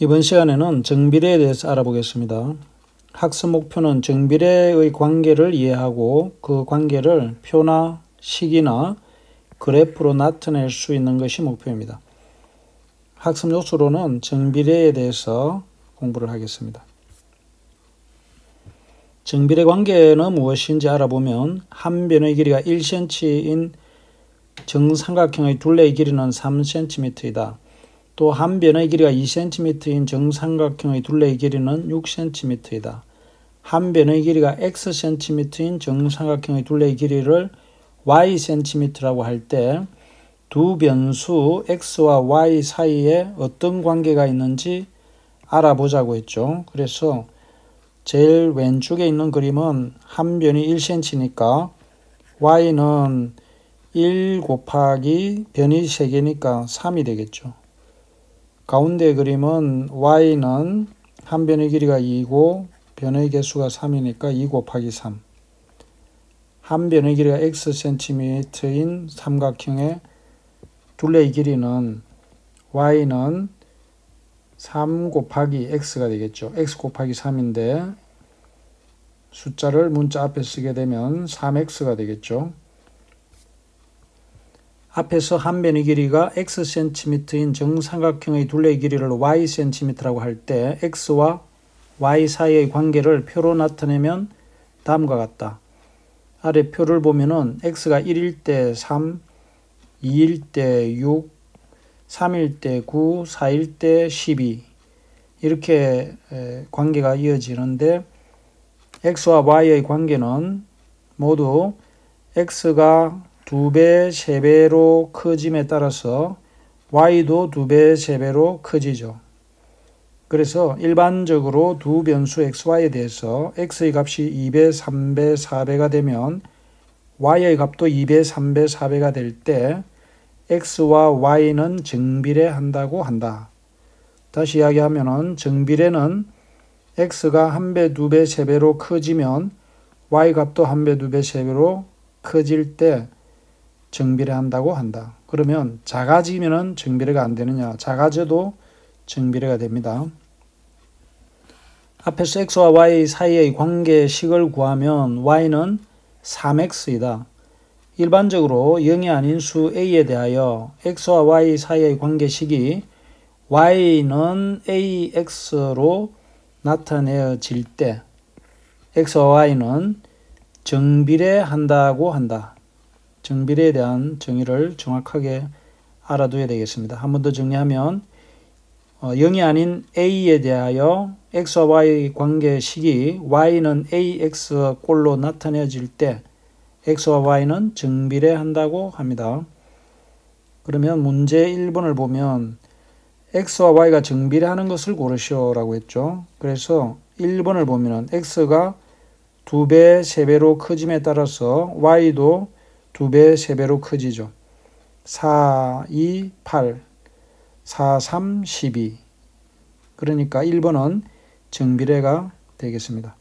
이번 시간에는 정비례에 대해서 알아보겠습니다. 학습 목표는 정비례의 관계를 이해하고 그 관계를 표나 식이나 그래프로 나타낼 수 있는 것이 목표입니다. 학습 요소로는 정비례에 대해서 공부를 하겠습니다. 정비례 관계는 무엇인지 알아보면 한 변의 길이가 1cm인 정삼각형의 둘레의 길이는 3cm이다. 또 한 변의 길이가 2cm인 정삼각형의 둘레의 길이는 6cm이다. 한 변의 길이가 xcm인 정삼각형의 둘레의 길이를 ycm라고 할 때 두 변수 x와 y 사이에 어떤 관계가 있는지 알아보자고 했죠. 그래서 제일 왼쪽에 있는 그림은 한 변이 1cm니까 y는 1 곱하기 변이 3개니까 3이 되겠죠. 가운데 그림은 y는 한 변의 길이가 2고 변의 개수가 3이니까 2 곱하기 3. 한 변의 길이가 xcm인 삼각형의 둘레의 길이는 y는 3 곱하기 x가 되겠죠. x 곱하기 3인데 숫자를 문자 앞에 쓰게 되면 3x가 되겠죠. 앞에서 한 변의 길이가 xcm인 정삼각형의 둘레의 길이를 ycm라고 할 때 x와 y 사이의 관계를 표로 나타내면 다음과 같다. 아래 표를 보면은 x가 1일 때 3, 2일 때 6, 3일 때 9, 4일 때 12 이렇게 관계가 이어지는데 x와 y의 관계는 모두 x가 2배, 3배로 커짐에 따라서 y도 2배, 3배로 커지죠. 그래서 일반적으로 두 변수 xy에 대해서 x의 값이 2배, 3배, 4배가 되면 y의 값도 2배, 3배, 4배가 될 때 x와 y는 정비례한다고 한다. 다시 이야기하면 정비례는 x가 1배, 2배, 3배로 커지면 y 값도 1배, 2배, 3배로 커질 때 정비례한다고 한다. 그러면 작아지면 정비례가 안 되느냐? 작아져도 정비례가 됩니다. 앞에서 x와 y 사이의 관계식을 구하면 y는 3x이다. 일반적으로 0이 아닌 수 a에 대하여 x와 y 사이의 관계식이 y는 ax로 나타내어질 때 x와 y는 정비례한다고 한다. 정비례에 대한 정의를 정확하게 알아둬야 되겠습니다. 한 번 더 정리하면 0이 아닌 a에 대하여 x와 y 관계식이 y는 ax 꼴로 나타내어질 때 x와 y는 정비례한다고 합니다. 그러면 문제 1번을 보면 x와 y가 정비례하는 것을 고르시오라고 했죠. 그래서 1번을 보면 x가 2배, 3배로 커짐에 따라서 y도 2배, 3배로 커지죠. 4, 2, 8, 4, 3, 12. 그러니까 1번은 정비례가 되겠습니다.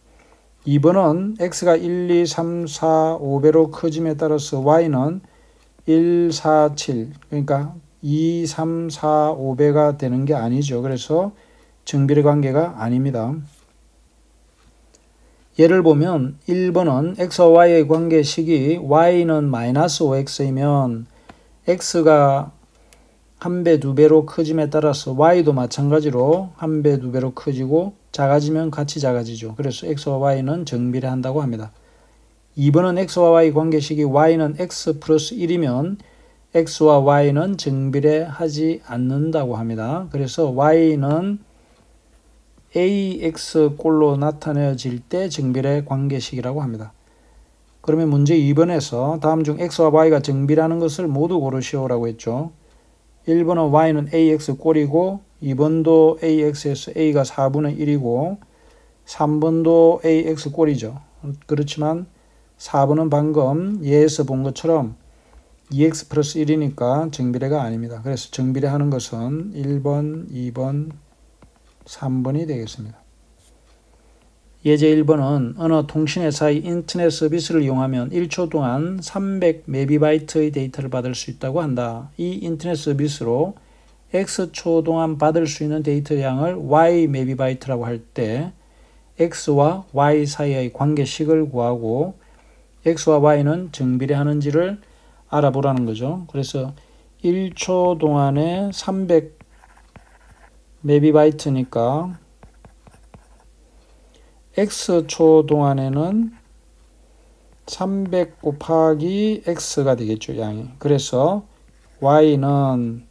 2번은 x가 1, 2, 3, 4, 5배로 커짐에 따라서 y는 1, 4, 7 그러니까 2, 3, 4, 5배가 되는 게 아니죠. 그래서 정비례 관계가 아닙니다. 예를 보면 1번은 x와 y의 관계식이 y는 마이너스 5x이면 x가 1배, 2배로 커짐에 따라서 y도 마찬가지로 1배, 2배로 커지고 작아지면 같이 작아지죠. 그래서 x와 y는 정비례한다고 합니다. 2번은 x와 y 관계식이 y는 x 플러스 1이면 x와 y는 정비례하지 않는다고 합니다. 그래서 y는 ax 꼴로 나타내어질 때 정비례 관계식이라고 합니다. 그러면 문제 2번에서 다음 중 x와 y가 정비례하는 것을 모두 고르시오라고 했죠. 1번은 y는 ax 꼴이고 2번도 ax에서 a가 4분의 1이고 3번도 ax 꼴이죠. 그렇지만 4번은 방금 예에서 본 것처럼 2x 플러스 1이니까 정비례가 아닙니다. 그래서 정비례하는 것은 1번, 2번, 3번이 되겠습니다. 예제 1번은 어느 통신회사의 인터넷 서비스를 이용하면 1초 동안 300MB의 데이터를 받을 수 있다고 한다. 이 인터넷 서비스로 x초 동안 받을 수 있는 데이터 양을 y 메비바이트라고 할 때 x와 y 사이의 관계식을 구하고 x와 y는 정비례하는지를 알아보라는 거죠. 그래서 1초 동안에 300 메비바이트니까 x초 동안에는 300 곱하기 x가 되겠죠, 양이. 그래서 y는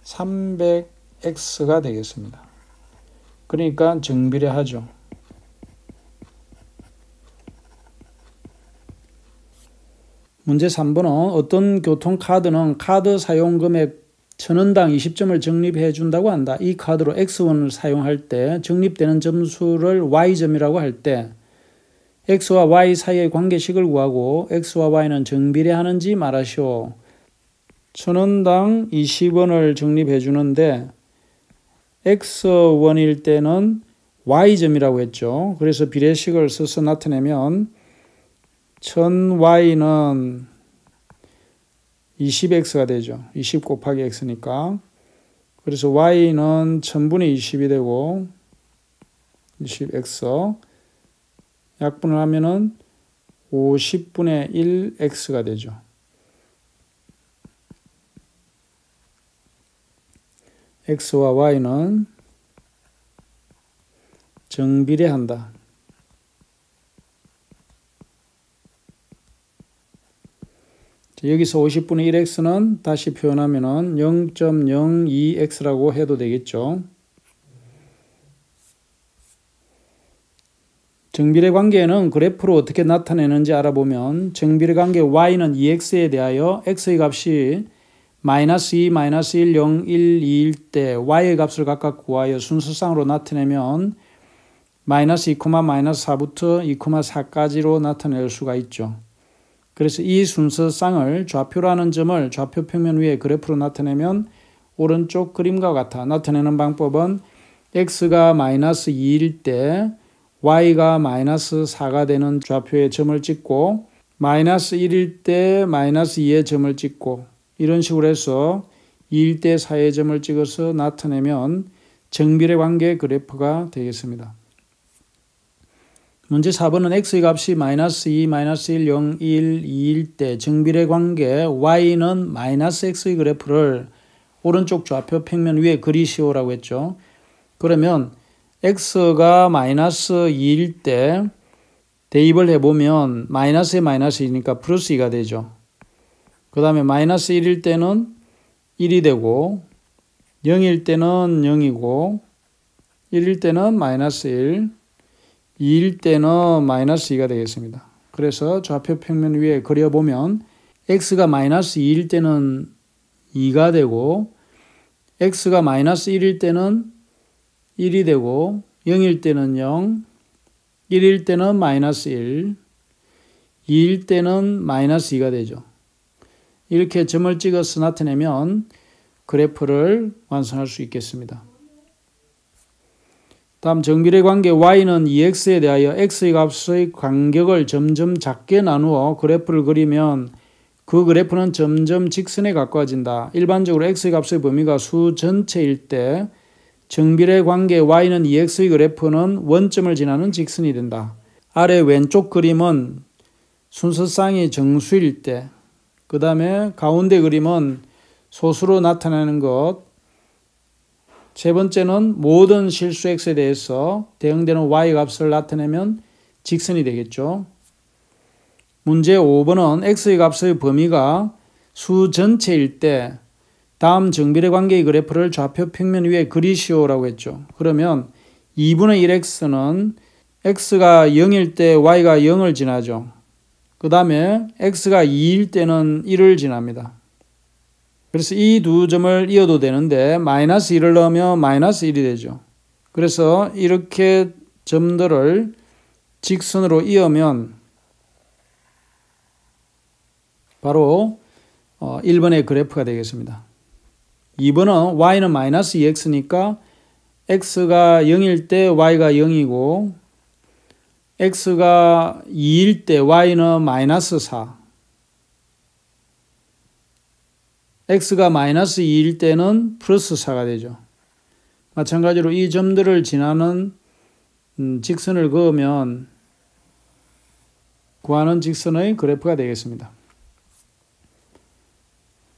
300x가 되겠습니다. 그러니까 정비례하죠. 문제 3번은 어떤 교통카드는 카드 사용금액 1000원당 20점을 적립해 준다고 한다. 이 카드로 X1을 사용할 때 적립되는 점수를 Y점이라고 할 때 X와 Y 사이의 관계식을 구하고 X와 Y는 정비례하는지 말하시오. 1000원당 20원을 적립해 주는데 X1일 때는 Y점이라고 했죠. 그래서 비례식을 써서 나타내면 1000Y는 20x가 되죠. 20 곱하기 x니까. 그래서 y는 1000분의 20이 되고 20x 약분을 하면은 50분의 1x가 되죠. x와 y는 정비례한다. 여기서 50분의 1x는 다시 표현하면 0.02x라고 해도 되겠죠. 정비례 관계는 그래프로 어떻게 나타내는지 알아보면 정비례 관계 y는 2x에 대하여 x의 값이 -2, -1, 0, 1, 2일 때 y의 값을 각각 구하여 순서상으로 나타내면 -2, -4부터 2,4까지로 나타낼 수가 있죠. 그래서 이 순서상을 좌표라는 점을 좌표 평면 위에 그래프로 나타내면 오른쪽 그림과 같아. 나타내는 방법은 x가 -2일 때 y가 -4가 되는 좌표에 점을 찍고 -1일 때 -2에 점을 찍고 이런 식으로 해서 2일 때 4에 점을 찍어서 나타내면 정비례 관계 그래프가 되겠습니다. 문제 4번은 x의 값이 -2, -1, 0, 1, 2일 때 정비례 관계 y는 -x의 그래프를 오른쪽 좌표 평면 위에 그리시오라고 했죠. 그러면 x가 -2일 때 대입을 해보면 마이너스에 마이너스이니까 플러스 2가 되죠. 그 다음에 -1일 때는 1이 되고 0일 때는 0이고 1일 때는 -1 2일 때는 -2가 되겠습니다. 그래서 좌표 평면 위에 그려보면 x가 -2일 때는 2가 되고 x가 -1일 때는 1이 되고 0일 때는 0, 1일 때는 -1, 2일 때는 -2가 되죠. 이렇게 점을 찍어서 나타내면 그래프를 완성할 수 있겠습니다. 다음 정비례 관계 y는 2x에 대하여 x의 값의 간격을 점점 작게 나누어 그래프를 그리면 그 그래프는 점점 직선에 가까워진다. 일반적으로 x의 값의 범위가 수 전체일 때 정비례 관계 y는 2x의 그래프는 원점을 지나는 직선이 된다. 아래 왼쪽 그림은 순서상이 정수일 때, 그 다음에 가운데 그림은 소수로 나타나는 것, 세 번째는 모든 실수 x에 대해서 대응되는 y 값을 나타내면 직선이 되겠죠. 문제 5번은 x의 값의 범위가 수 전체일 때 다음 정비례 관계의 그래프를 좌표 평면 위에 그리시오라고 했죠. 그러면 2분의 1x는 x가 0일 때 y가 0을 지나죠. 그 다음에 x가 2일 때는 1을 지납니다. 그래서 이 두 점을 이어도 되는데 -1을 넣으면 -1이 되죠. 그래서 이렇게 점들을 직선으로 이으면 바로 1번의 그래프가 되겠습니다. 2번은 y는 -2x니까 x가 0일 때 y가 0이고 x가 2일 때 y는 -4, x가 마이너스 2일 때는 플러스 4가 되죠. 마찬가지로 이 점들을 지나는 직선을 그으면 구하는 직선의 그래프가 되겠습니다.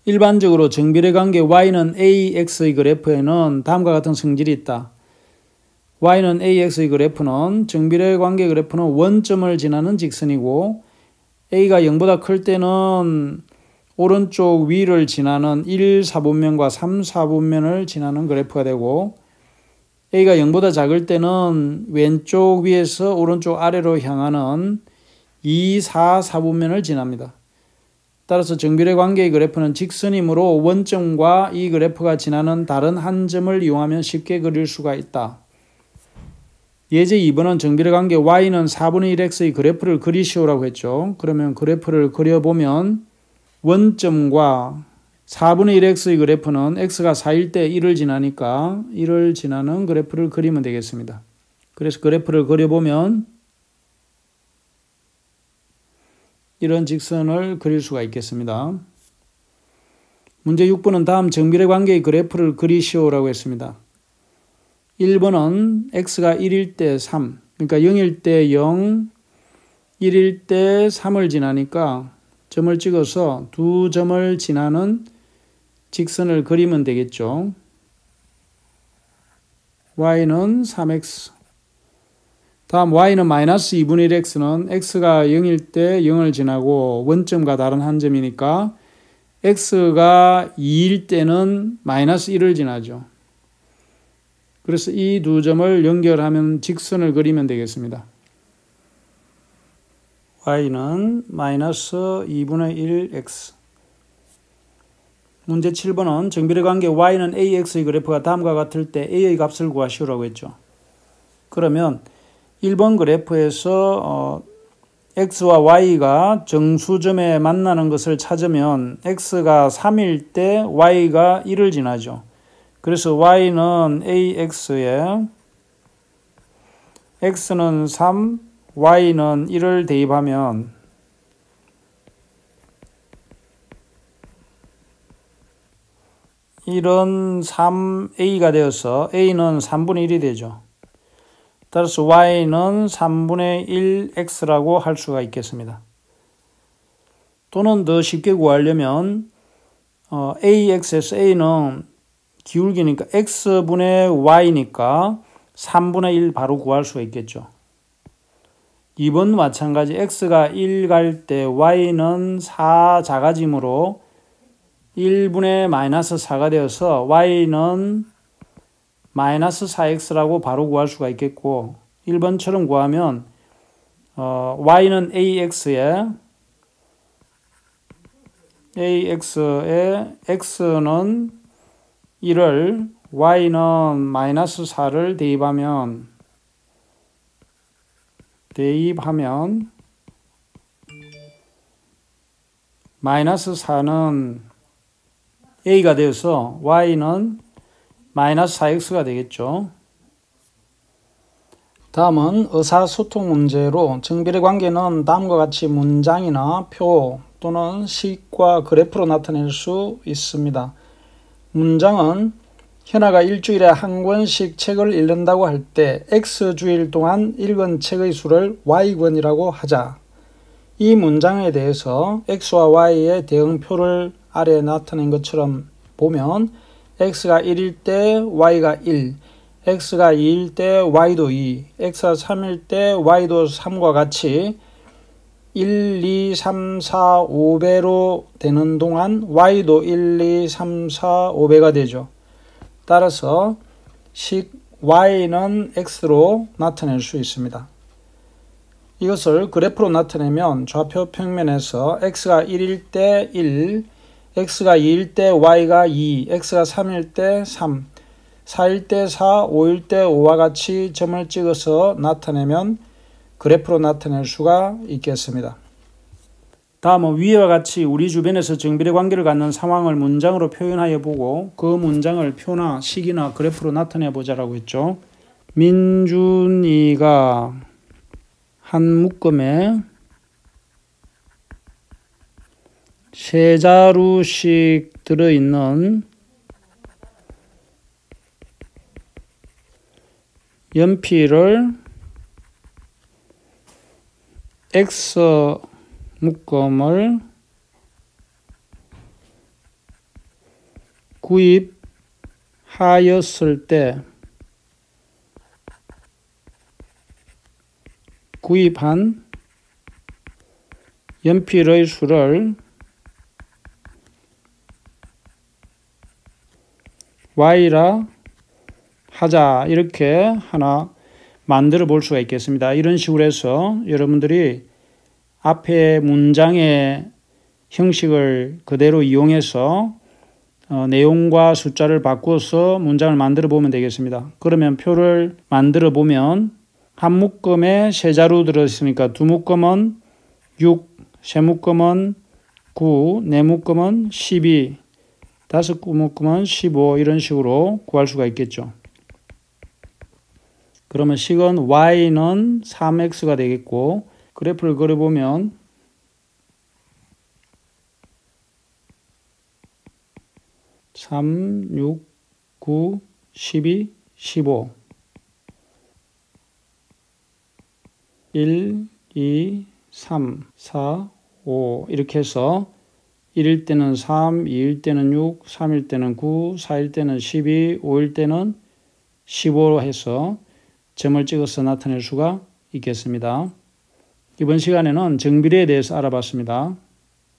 일반적으로 정비례 관계 y는 ax의 그래프에는 다음과 같은 성질이 있다. y는 ax의 그래프는 정비례 관계 그래프는 원점을 지나는 직선이고 a가 0보다 클 때는 오른쪽 위를 지나는 1, 4분면과 3, 4분면을 지나는 그래프가 되고 a가 0보다 작을 때는 왼쪽 위에서 오른쪽 아래로 향하는 2, 4, 4분면을 지납니다. 따라서 정비례 관계의 그래프는 직선이므로 원점과 이 그래프가 지나는 다른 한 점을 이용하면 쉽게 그릴 수가 있다. 예제 2번은 정비례 관계 y는 4분의 1x의 그래프를 그리시오라고 했죠. 그러면 그래프를 그려보면 원점과 4분의 1x의 그래프는 x가 4일 때 1을 지나니까 1을 지나는 그래프를 그리면 되겠습니다. 그래서 그래프를 그려보면 이런 직선을 그릴 수가 있겠습니다. 문제 6번은 다음 정비례 관계의 그래프를 그리시오라고 했습니다. 1번은 x가 1일 때 3, 그러니까 0일 때 0, 1일 때 3을 지나니까 점을 찍어서 두 점을 지나는 직선을 그리면 되겠죠. y는 3x. 다음 y는 마이너스 2분의 1x는 x가 0일 때 0을 지나고 원점과 다른 한 점이니까 x가 2일 때는 마이너스 1을 지나죠. 그래서 이 두 점을 연결하면 직선을 그리면 되겠습니다. y는 마이너스 2분의 1x. 문제 7번은 정비례 관계 y는 ax의 그래프가 다음과 같을 때 a의 값을 구하시오라고 했죠. 그러면 1번 그래프에서 x와 y가 정수점에 만나는 것을 찾으면 x가 3일 때 y가 1을 지나죠. 그래서 y는 ax에 x는 3, y는 1을 대입하면 이런 3a가 되어서 a는 3분의 1이 되죠. 따라서 y는 3분의 1x라고 할 수가 있겠습니다. 또는 더 쉽게 구하려면 ax에서 a는 기울기니까 x분의 y니까 3분의 1 바로 구할 수가 있겠죠. 2번도 마찬가지 x가 1 갈 때 y는 4 작아지므로 1분의 마이너스 4가 되어서 y는 마이너스 4x라고 바로 구할 수가 있겠고 1번처럼 구하면 y는 ax에 x는 1을 y는 마이너스 4를 대입하면 마이너스 4는 a가 되어서 y는 마이너스 4x가 되겠죠. 다음은 의사소통 문제로 정비례 관계는 다음과 같이 문장이나 표 또는 식과 그래프로 나타낼 수 있습니다. 문장은 현아가 일주일에 한 권씩 책을 읽는다고 할 때 X주일 동안 읽은 책의 수를 Y권이라고 하자. 이 문장에 대해서 X와 Y의 대응표를 아래에 나타낸 것처럼 보면 X가 1일 때 Y가 1, X가 2일 때 Y도 2, X가 3일 때 Y도 3과 같이 1, 2, 3, 4, 5배로 되는 동안 Y도 1, 2, 3, 4, 5배가 되죠. 따라서 식 Y는 X로 나타낼 수 있습니다. 이것을 그래프로 나타내면 좌표 평면에서 X가 1일 때 1, X가 2일 때 Y가 2, X가 3일 때 3, 4일 때 4, 5일 때 5와 같이 점을 찍어서 나타내면 그래프로 나타낼 수가 있겠습니다. 다음은 위와 같이 우리 주변에서 정비례 관계를 갖는 상황을 문장으로 표현하여 보고 그 문장을 표나 식이나 그래프로 나타내 보자라고 했죠. 민준이가 한 묶음에 세 자루씩 들어있는 연필을 X 묶음을 구입하였을 때 구입한 연필의 수를 Y라 하자, 이렇게 하나 만들어 볼 수가 있겠습니다. 이런 식으로 해서 여러분들이 앞에 문장의 형식을 그대로 이용해서 내용과 숫자를 바꾸어서 문장을 만들어 보면 되겠습니다. 그러면 표를 만들어 보면 한 묶음에 세 자루 들어있으니까 두 묶음은 6, 세 묶음은 9, 네 묶음은 12, 다섯 묶음은 15, 이런 식으로 구할 수가 있겠죠. 그러면 식은 y는 3x가 되겠고, 그래프를 그려보면 3, 6, 9, 12, 15 1, 2, 3, 4, 5 이렇게 해서 1일 때는 3, 2일 때는 6, 3일 때는 9, 4일 때는 12, 5일 때는 15로 해서 점을 찍어서 나타낼 수가 있겠습니다. 이번 시간에는 정비례에 대해서 알아봤습니다.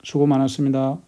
수고 많았습니다.